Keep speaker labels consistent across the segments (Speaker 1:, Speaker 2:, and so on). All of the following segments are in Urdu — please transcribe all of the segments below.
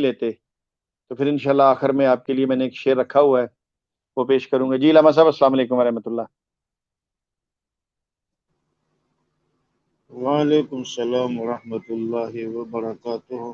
Speaker 1: لیتے تو پھر انشاءاللہ آخر میں آپ کے لیے میں نے ایک شعر رکھا ہوا ہے وہ پیش کروں گا. جی علامہ صاحب السلام علیکم ورحمۃ اللہ.
Speaker 2: وعلیکم السلام ورحمۃ اللہ وبرکاتہ.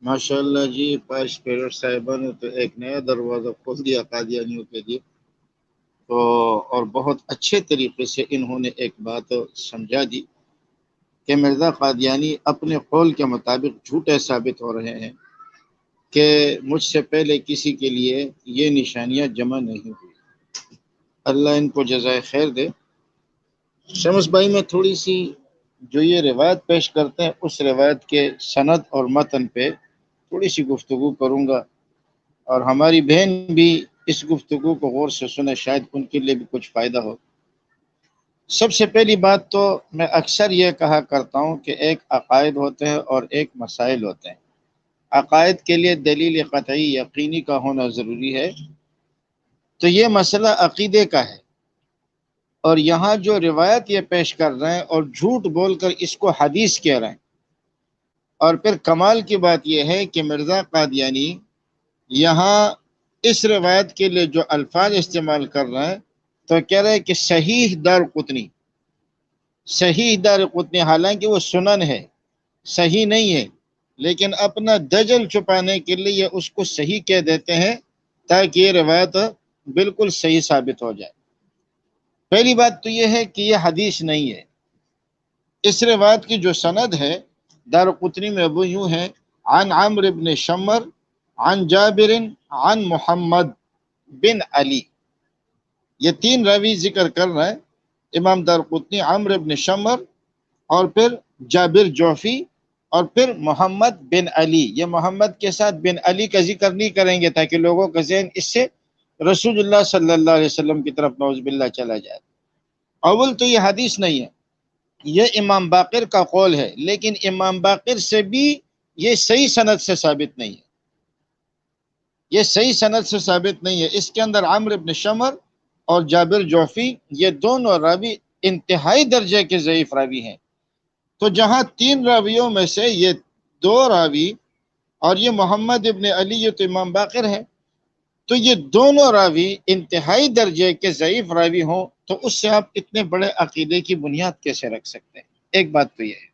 Speaker 2: ماشاء اللہ جی، پائس پیرٹ صاحبہ نے تو ایک نیا دروازہ کھول دیا قادیانیوں کے لیے. تو اور بہت اچھے طریقے سے انہوں نے ایک بات سمجھا دی کہ مرزا قادیانی اپنے قول کے مطابق جھوٹے ثابت ہو رہے ہیں کہ مجھ سے پہلے کسی کے لیے یہ نشانیاں جمع نہیں ہوئی. اللہ ان کو جزائے خیر دے. شمس بھائی میں تھوڑی سی جو یہ روایت پیش کرتے ہیں اس روایت کے سند اور متن پہ تھوڑی سی گفتگو کروں گا، اور ہماری بہن بھی اس گفتگو کو غور سے سنے، شاید ان کے لیے بھی کچھ فائدہ ہو. سب سے پہلی بات تو میں اکثر یہ کہا کرتا ہوں کہ ایک عقائد ہوتے ہیں اور ایک مسائل ہوتے ہیں. عقائد کے لیے دلیل قطعی یقینی کا ہونا ضروری ہے. تو یہ مسئلہ عقیدے کا ہے، اور یہاں جو روایت یہ پیش کر رہے ہیں اور جھوٹ بول کر اس کو حدیث کہہ رہے ہیں. اور پھر کمال کی بات یہ ہے کہ مرزا قادیانی یہاں اس روایت کے لیے جو الفاظ استعمال کر رہے ہیں تو کہہ رہے ہیں کہ صحیح دارقطنی. صحیح دارقطنی حالانکہ وہ سنن ہے، صحیح نہیں ہے، لیکن اپنا دجل چھپانے کے لیے یہ اس کو صحیح کہہ دیتے ہیں تاکہ یہ روایت بالکل صحیح ثابت ہو جائے. پہلی بات تو یہ ہے کہ یہ حدیث نہیں ہے. اس روایت کی جو سند ہے دارقطنی میں وہ یوں ہے: عن عمرو بن شمر عن جابر عن محمد بن علی. یہ تین راوی ذکر کر رہے ہیں امام دارقطنی، عمرو بن شمر اور پھر جابر جوفی اور پھر محمد بن علی. یہ محمد کے ساتھ بن علی کا ذکر نہیں کریں گے تاکہ لوگوں کا ذہن اس سے رسول اللہ صلی اللہ علیہ وسلم کی طرف نعوذ باللہ چلا جائے. اول تو یہ حدیث نہیں ہے، یہ امام باقر کا قول ہے، لیکن امام باقر سے بھی یہ صحیح سند سے ثابت نہیں ہے. یہ صحیح سند سے ثابت نہیں ہے. اس کے اندر عمرو بن شمر اور جابر جوفی یہ دونوں راوی انتہائی درجے کے ضعیف راوی ہیں. تو جہاں تین راویوں میں سے یہ دو راوی اور یہ محمد ابن علی یہ تو امام باقر ہے، تو یہ دونوں راوی انتہائی درجے کے ضعیف راوی ہوں تو اس سے آپ اتنے بڑے عقیدے کی بنیاد کیسے رکھ سکتے ہیں؟ ایک بات تو یہ ہے.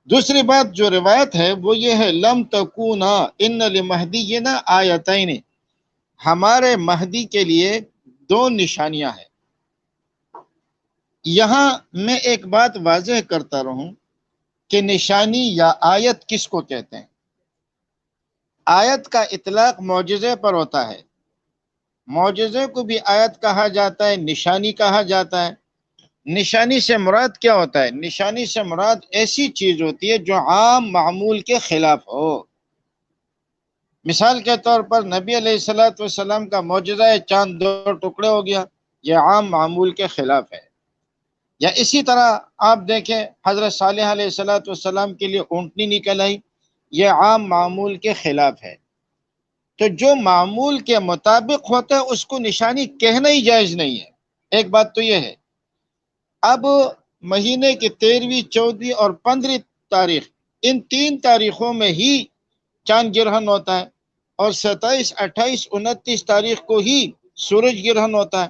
Speaker 2: دوسری بات جو روایت ہے وہ یہ ہے: لم تکونا ان لمہدینا آیتین. ہمارے مہدی کے لیے دو نشانیاں ہیں. یہاں میں ایک بات واضح کرتا رہوں کہ نشانی یا آیت کس کو کہتے ہیں. آیت کا اطلاق معجزے پر ہوتا ہے. معجزے کو بھی آیت کہا جاتا ہے، نشانی کہا جاتا ہے. نشانی سے مراد کیا ہوتا ہے؟ نشانی سے مراد ایسی چیز ہوتی ہے جو عام معمول کے خلاف ہو. مثال کے طور پر نبی علیہ السلام کا معجزہ ہے چاند دو ٹکڑے ہو گیا، یہ عام معمول کے خلاف ہے. یا اسی طرح آپ دیکھیں حضرت صالح علیہ السلام کے لیے اونٹنی نکل آئی، یہ عام معمول کے خلاف ہے. تو جو معمول کے مطابق ہوتا ہے اس کو نشانی کہنا ہی جائز نہیں ہے. ایک بات تو یہ ہے. اب مہینے کی 13ویں 14ویں اور 15 تاریخ، ان تین تاریخوں میں ہی چاند گرہن ہوتا ہے، اور 27 28 29 تاریخ کو ہی سورج گرہن ہوتا ہے.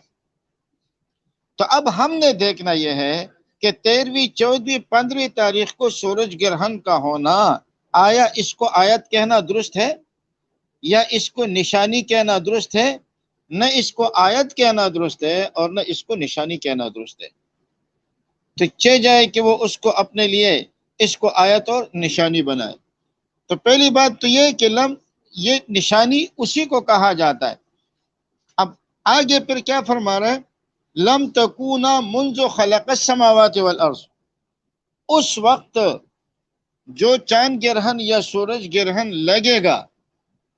Speaker 2: تو اب ہم نے دیکھنا یہ ہے کہ 13ویں 14ویں 15ویں تاریخ کو سورج گرہن کا ہونا، آیا اس کو آیت کہنا درست ہے یا اس کو نشانی کہنا درست ہے؟ نہ اس کو آیت کہنا درست ہے اور نہ اس کو نشانی کہنا درست ہے. تو چہ جائے کہ وہ اس کو اپنے لیے اس کو آیت اور نشانی بنائے. تو پہلی بات تو یہ کہ یہ نشانی اسی کو کہا جاتا ہے. اب آگے پھر کیا فرما رہا ہے؟ لم تکونا منذ خلق السماوات والارض. اس وقت جو چاند گرہن یا سورج گرہن لگے گا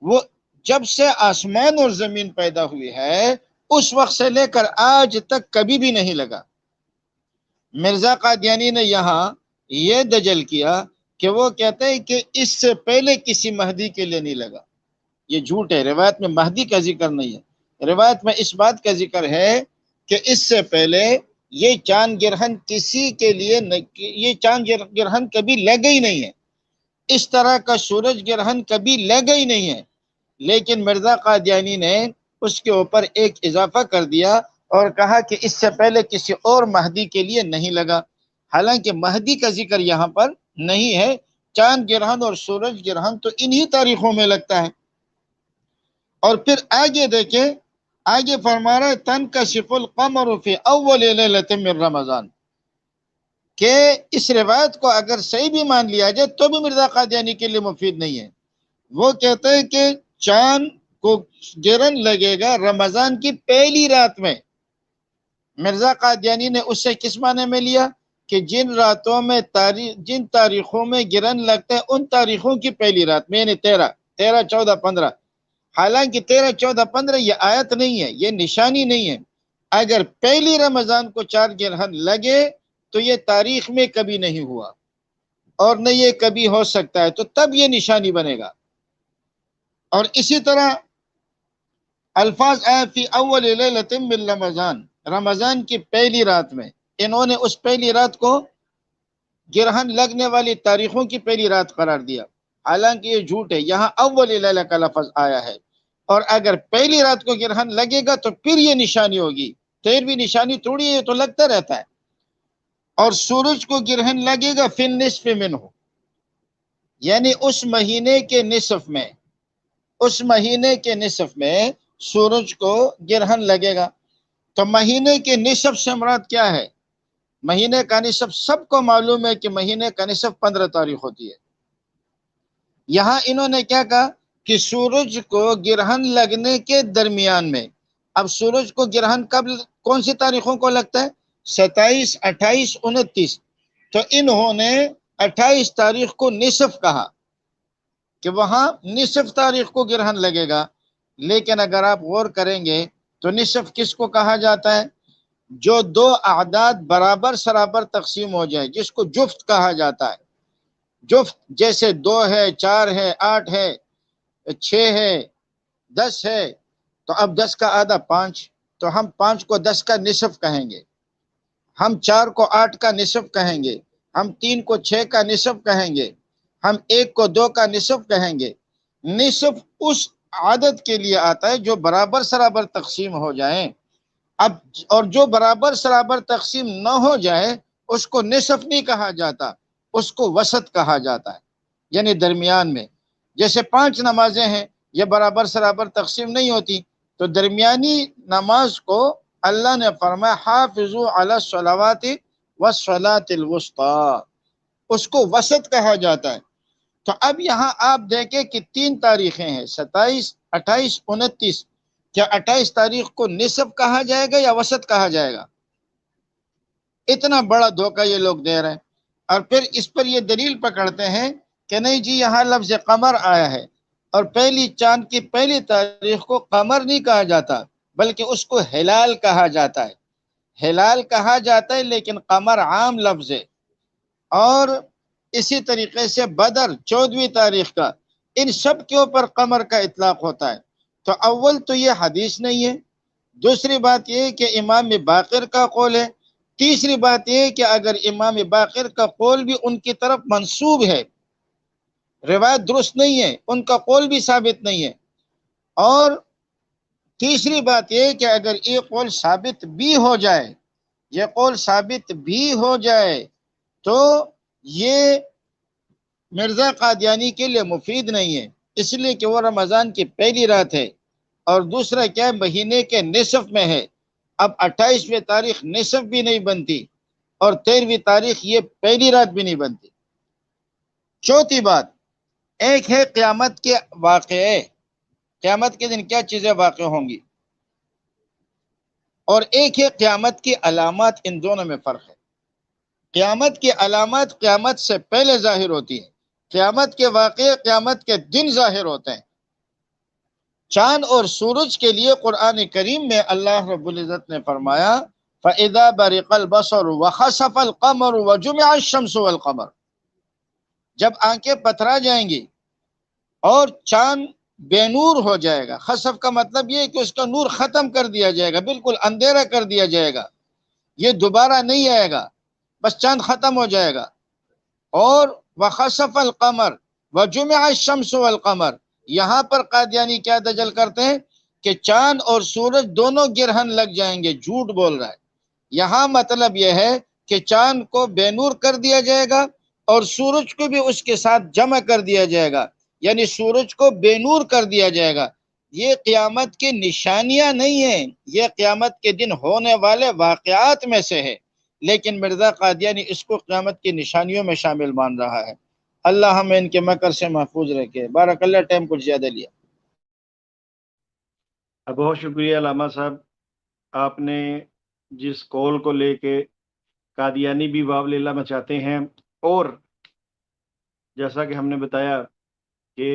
Speaker 2: وہ جب سے آسمان اور زمین پیدا ہوئی ہے اس وقت سے لے کر آج تک کبھی بھی نہیں لگا. مرزا قادیانی نے یہاں یہ دجل کیا کہ وہ کہتے ہیں کہ اس سے پہلے کسی مہدی کے لیے نہیں لگا. یہ جھوٹ ہے. روایت میں مہدی کا ذکر نہیں ہے. روایت میں اس بات کا ذکر ہے کہ اس سے پہلے یہ چاند گرہن کسی کے لیے یہ چاند گرہن کبھی لگا ہی نہیں ہے. اس طرح کا سورج گرہن کبھی لگا ہی نہیں ہے، لیکن مرزا قادیانی نے اس کے اوپر ایک اضافہ کر دیا اور کہا کہ اس سے پہلے کسی اور مہدی کے لیے نہیں لگا، حالانکہ مہدی کا ذکر یہاں پر نہیں ہے۔ چاند گرہن اور سورج گرہن تو انہی تاریخوں میں لگتا ہے۔ اور پھر آگے دیکھیں، آگے فرما رہا ہے تنکشف القمر فی اول لیلۃ من رمضان، کہ اس روایت کو اگر صحیح بھی مان لیا جائے تو بھی مرزا قادیانی کے لیے مفید نہیں ہے۔ وہ کہتے ہیں کہ چاند کو گرہن لگے گا رمضان کی پہلی رات میں۔ مرزا قادیانی نے اس سے کس معنی میں لیا کہ جن راتوں میں جن تاریخوں میں گرہن لگتا ہے ان تاریخوں کی پہلی رات میں، یعنی 13، 14، 15۔ حالانکہ 13، 14، 15 یہ آیت نہیں ہے، یہ نشانی نہیں ہے۔ اگر پہلی رمضان کو چاند گرہن لگے تو یہ تاریخ میں کبھی نہیں ہوا اور نہ یہ کبھی ہو سکتا ہے، تو تب یہ نشانی بنے گا۔ اور اسی طرح الفاظ آئے فی اول لیلۃ من رمضان، رمضان کی پہلی رات میں، انہوں نے اس پہلی رات کو گرہن لگنے والی تاریخوں کی پہلی رات قرار دیا، حالانکہ یہ جھوٹ ہے۔ یہاں اول لیلہ کا لفظ آیا ہے، اور اگر پہلی رات کو گرہن لگے گا تو پھر یہ نشانی ہوگی، 13ویں نشانی تھوڑی ہے، یہ تو لگتا رہتا ہے۔ اور سورج کو گرہن لگے گا فی النصف منہ، یعنی اس مہینے کے نصف میں، اس مہینے کے نصف میں سورج کو گرہن لگے گا۔ تو مہینے کے نصف سے مراد کیا ہے؟ مہینے کا نصف سب کو معلوم ہے کہ مہینے کا نصف 15 تاریخ ہوتی ہے۔ یہاں انہوں نے کیا کہا کہ سورج کو گرہن لگنے کے درمیان میں۔ اب سورج کو گرہن کب، کون سی تاریخوں کو لگتا ہے؟ 27، 28، 29۔ تو انہوں نے 28 تاریخ کو نصف کہا کہ وہاں نصف تاریخ کو گرہن لگے گا، لیکن اگر آپ غور کریں گے تو نصف کس کو کہا جاتا ہے؟ جو دو اعداد برابر سرابر تقسیم ہو جائے، جس کو جفت کہا جاتا ہے۔ جفت جیسے 2 ہے، 4 ہے، 8 ہے، 6 ہے، 10 ہے، تو اب 10 کا آدھا 5، تو ہم 5 کو 10 کا نصف کہیں گے، ہم 4 کو 8 کا نصف کہیں گے، ہم 3 کو 6 کا نصف کہیں گے، ہم 1 کو 2 کا نصف کہیں گے۔ نصف اس عدد کے لیے آتا ہے جو برابر سرابر تقسیم ہو جائیں۔ اب اور جو برابر سرابر تقسیم نہ ہو جائے اس کو نصف نہیں کہا جاتا، اس کو وسط کہا جاتا ہے، یعنی درمیان میں۔ جیسے 5 نمازیں ہیں، یہ برابر سرابر تقسیم نہیں ہوتی، تو درمیانی نماز کو اللہ نے فرمایا حافظوا علی الصلوات والصلاۃ الوسطی، اس کو وسط کہا جاتا ہے۔ تو اب یہاں آپ دیکھیں کہ 3 تاریخیں ہیں، 27، 28، 29۔ کیا 28 تاریخ کو نصف کہا جائے گا یا وسط کہا جائے گا؟ اتنا بڑا دھوکہ یہ لوگ دے رہے ہیں، اور پھر اس پر یہ دلیل پکڑتے ہیں کہ نہیں جی یہاں لفظ قمر آیا ہے، اور پہلی چاند کی پہلی تاریخ کو قمر نہیں کہا جاتا بلکہ اس کو ہلال کہا جاتا ہے۔ ہلال کہا جاتا ہے لیکن قمر عام لفظ ہے۔ اور اسی طریقے سے بدر 14ویں تاریخ کا، ان سب کے اوپر قمر کا اطلاق ہوتا ہے۔ تو اول تو یہ حدیث نہیں ہے، دوسری بات یہ کہ امام باقر کا قول ہے، تیسری بات یہ کہ اگر امام باقر کا قول بھی ان کی طرف منسوب ہے، روایت درست نہیں ہے، ان کا قول بھی ثابت نہیں ہے، اور تیسری بات یہ کہ اگر یہ قول ثابت بھی ہو جائے، یہ قول ثابت بھی ہو جائے تو یہ مرزا قادیانی کے لیے مفید نہیں ہے، اس لیے کہ وہ رمضان کی پہلی رات ہے، اور دوسرا کیا ہے مہینے کے نصف میں ہے۔ اب 28ویں تاریخ نصف بھی نہیں بنتی اور 13ویں تاریخ یہ پہلی رات بھی نہیں بنتی۔ چوتھی بات، ایک ہے قیامت کے واقعے، قیامت کے دن کیا چیزیں واقع ہوں گی، اور ایک ہے قیامت کی علامات، ان دونوں میں فرق ہے۔ قیامت کی علامات قیامت سے پہلے ظاہر ہوتی ہیں، قیامت کے واقعے قیامت کے دن ظاہر ہوتے ہیں۔ چاند اور سورج کے لیے قرآن کریم میں اللہ رب العزت نے فرمایا فَإِذَا بَرِقَ الْبَصَرُ وَخَسَفَ الْقَمَرُ وَجُمِعَ الشَّمْسُ وَالْقَمَرُ، جب آنکھیں پتھرا جائیں گی اور چاند بے نور ہو جائے گا، خسف کا مطلب یہ ہے کہ اس کا نور ختم کر دیا جائے گا، بالکل اندھیرا کر دیا جائے گا، یہ دوبارہ نہیں آئے گا، بس چاند ختم ہو جائے گا۔ اور وَخَسَفَ الْقَمَرُ، وجمع الشمس والقمر، یہاں پر قادیانی کیا دجل کرتے ہیں کہ چاند اور سورج دونوں گرہن لگ جائیں گے، جھوٹ بول رہا ہے۔ یہاں مطلب یہ ہے کہ چاند کو بے نور کر دیا جائے گا اور سورج کو بھی اس کے ساتھ جمع کر دیا جائے گا، یعنی سورج کو بے نور کر دیا جائے گا۔ یہ قیامت کی نشانیاں نہیں ہیں، یہ قیامت کے دن ہونے والے واقعات میں سے ہے، لیکن مرزا قادیانی اس کو قیامت کی نشانیوں میں شامل مان رہا ہے۔ اللہ ہمیں ان کے مکر سے محفوظ رکھے۔ بارک اللہ، ٹائم کچھ زیادہ لیا۔
Speaker 1: بہت شکریہ علامہ صاحب، آپ نے جس کول کو لے کے قادیانی بھی واو لیلا مچاتے ہیں، اور جیسا کہ ہم نے بتایا کہ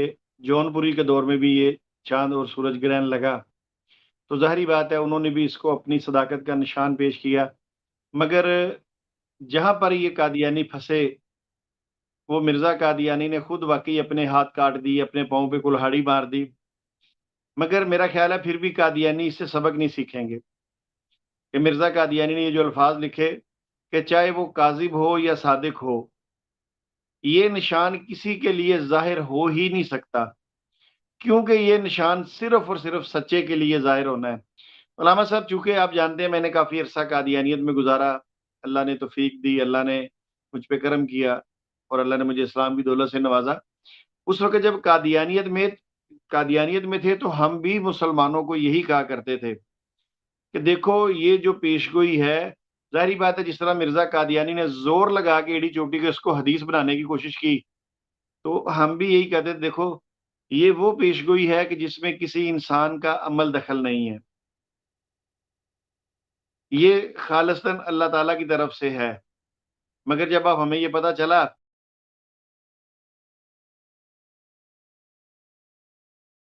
Speaker 1: جون پوری کے دور میں بھی یہ چاند اور سورج گرہن لگا، تو ظاہری بات ہے انہوں نے بھی اس کو اپنی صداقت کا نشان پیش کیا۔ مگر جہاں پر یہ قادیانی پھنسے، وہ مرزا قادیانی نے خود واقعی اپنے ہاتھ کاٹ دی، اپنے پاؤں پہ کلہاڑی مار دی، مگر میرا خیال ہے پھر بھی قادیانی اس سے سبق نہیں سیکھیں گے کہ مرزا قادیانی نے یہ جو الفاظ لکھے کہ چاہے وہ کاذب ہو یا صادق ہو، یہ نشان کسی کے لیے ظاہر ہو ہی نہیں سکتا، کیونکہ یہ نشان صرف اور صرف سچے کے لیے ظاہر ہونا ہے۔ علامہ صاحب، چونکہ آپ جانتے ہیں میں نے کافی عرصہ قادیانیت میں گزارا، اللہ نے توفیق دی، اللہ نے مجھ پہ کرم کیا، اور اللہ نے مجھے اسلام کی دولت سے نوازا۔ اس وقت جب قادیانیت میں تھے تو ہم بھی مسلمانوں کو یہی کہا کرتے تھے کہ دیکھو یہ جو پیش گوئی ہے، ظاہری بات ہے جس طرح مرزا قادیانی نے زور لگا کے ایڑی چوٹی کے اس کو حدیث بنانے کی کوشش کی، تو ہم بھی یہی کہتے تھے دیکھو یہ وہ پیش گوئی ہے کہ جس میں کسی انسان کا عمل دخل نہیں ہے، یہ خالصتاً اللہ تعالیٰ کی طرف سے ہے۔ مگر جب اب ہمیں یہ پتہ چلا